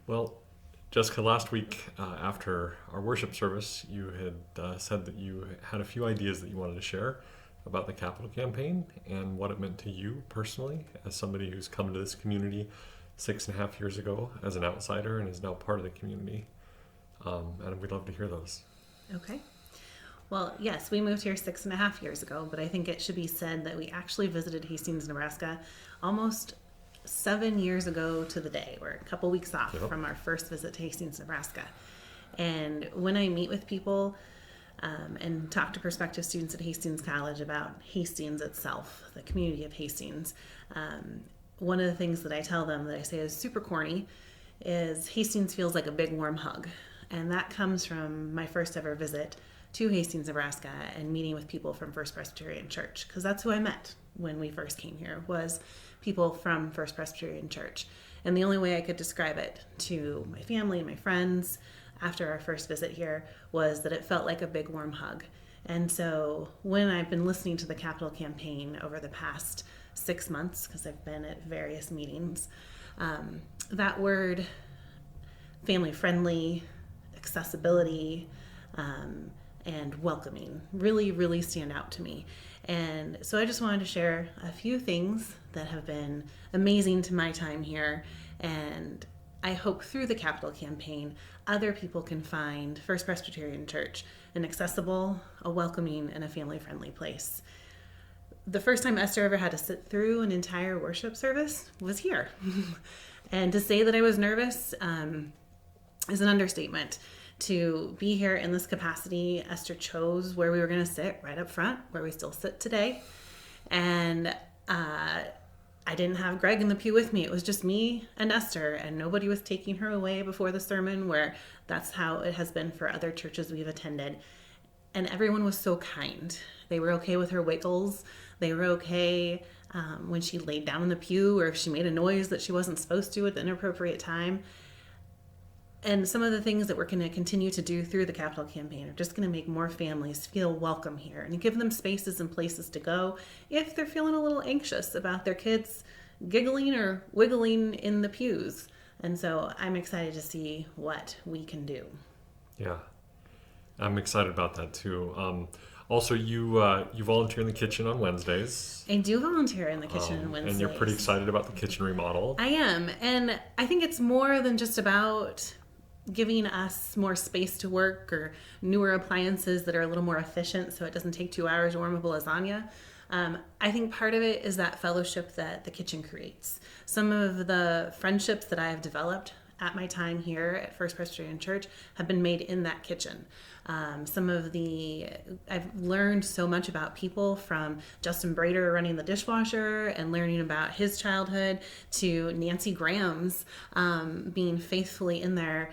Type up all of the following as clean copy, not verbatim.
Well, Jessica, last week after our worship service, you had said that you had a few ideas that you wanted to share about the capital campaign and what it meant to you personally as somebody who's come to this community 6.5 years ago as an outsider and is now part of the community. And we'd love to hear those. Okay. Well, yes, we moved here 6.5 years ago, but I think it should be said that we actually visited Hastings, Nebraska almost 7 years ago to the day. We're a couple weeks off from our first visit to Hastings, Nebraska. And when I meet with people and talk to prospective students at Hastings College about Hastings itself, the community of Hastings, one of the things that I tell them that I say is super corny is Hastings feels like a big warm hug. And that comes from my first ever visit to Hastings, Nebraska, and meeting with people from First Presbyterian Church, because that's who I met when we first came here, was people from First Presbyterian Church. And the only way I could describe it to my family and my friends after our first visit here was that it felt like a big warm hug. And so when I've been listening to the Capital Campaign over the past 6 months, because I've been at various meetings, that word family friendly, accessibility, and welcoming really stand out to me. And so I just wanted to share a few things that have been amazing to my time here, and I hope through the Capital Campaign other people can find First Presbyterian Church an accessible, a welcoming, and a family-friendly place. The first time Esther ever had to sit through an entire worship service was here. And to say that I was nervous is an understatement. To be here in this capacity, Esther chose where we were going to sit, right up front, where we still sit today. And I didn't have Greg in the pew with me. It was just me and Esther, and nobody was taking her away before the sermon, where that's how it has been for other churches we've attended. And everyone was so kind. They were okay with her wiggles. They were okay when she laid down in the pew, or if she made a noise that she wasn't supposed to at the inappropriate time. And some of the things that we're going to continue to do through the Capital Campaign are just going to make more families feel welcome here and give them spaces and places to go if they're feeling a little anxious about their kids giggling or wiggling in the pews. And so I'm excited to see what we can do. Yeah, I'm excited about that too. Also, you volunteer in the kitchen on Wednesdays. I do volunteer in the kitchen on Wednesdays. And you're pretty excited about the kitchen remodel. I am. And I think it's more than just about giving us more space to work or newer appliances that are a little more efficient so it doesn't take 2 hours to warm up a lasagna. I think part of it is that fellowship that the kitchen creates. Some of the friendships that I have developed at my time here at First Presbyterian Church have been made in that kitchen. I've learned so much about people, from Justin Brader running the dishwasher and learning about his childhood, to Nancy Graham's being faithfully in there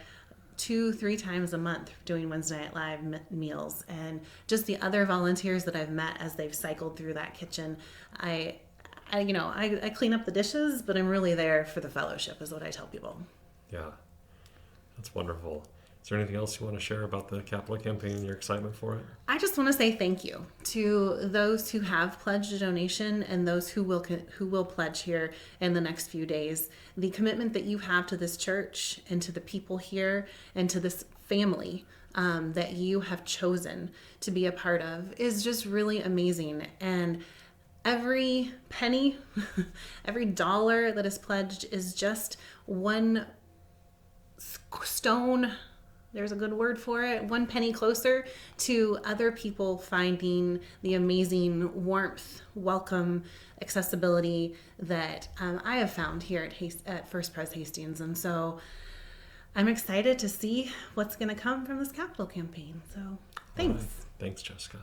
2-3 times a month doing Wednesday Night Live meals, and just the other volunteers that I've met as they've cycled through that kitchen. I clean up the dishes, but I'm really there for the fellowship, is what I tell people. Yeah, that's wonderful. Is there anything else you want to share about the Capital Campaign and your excitement for it? I just want to say thank you to those who have pledged a donation and those who will pledge here in the next few days. The commitment that you have to this church and to the people here and to this family that you have chosen to be a part of is just really amazing. And every penny, every dollar that is pledged is just one stone, there's a good word for it, one penny closer to other people finding the amazing warmth, welcome, accessibility that I have found here at First Pres Hastings. And so I'm excited to see what's going to come from this Capital Campaign. So thanks. Thanks, Jessica.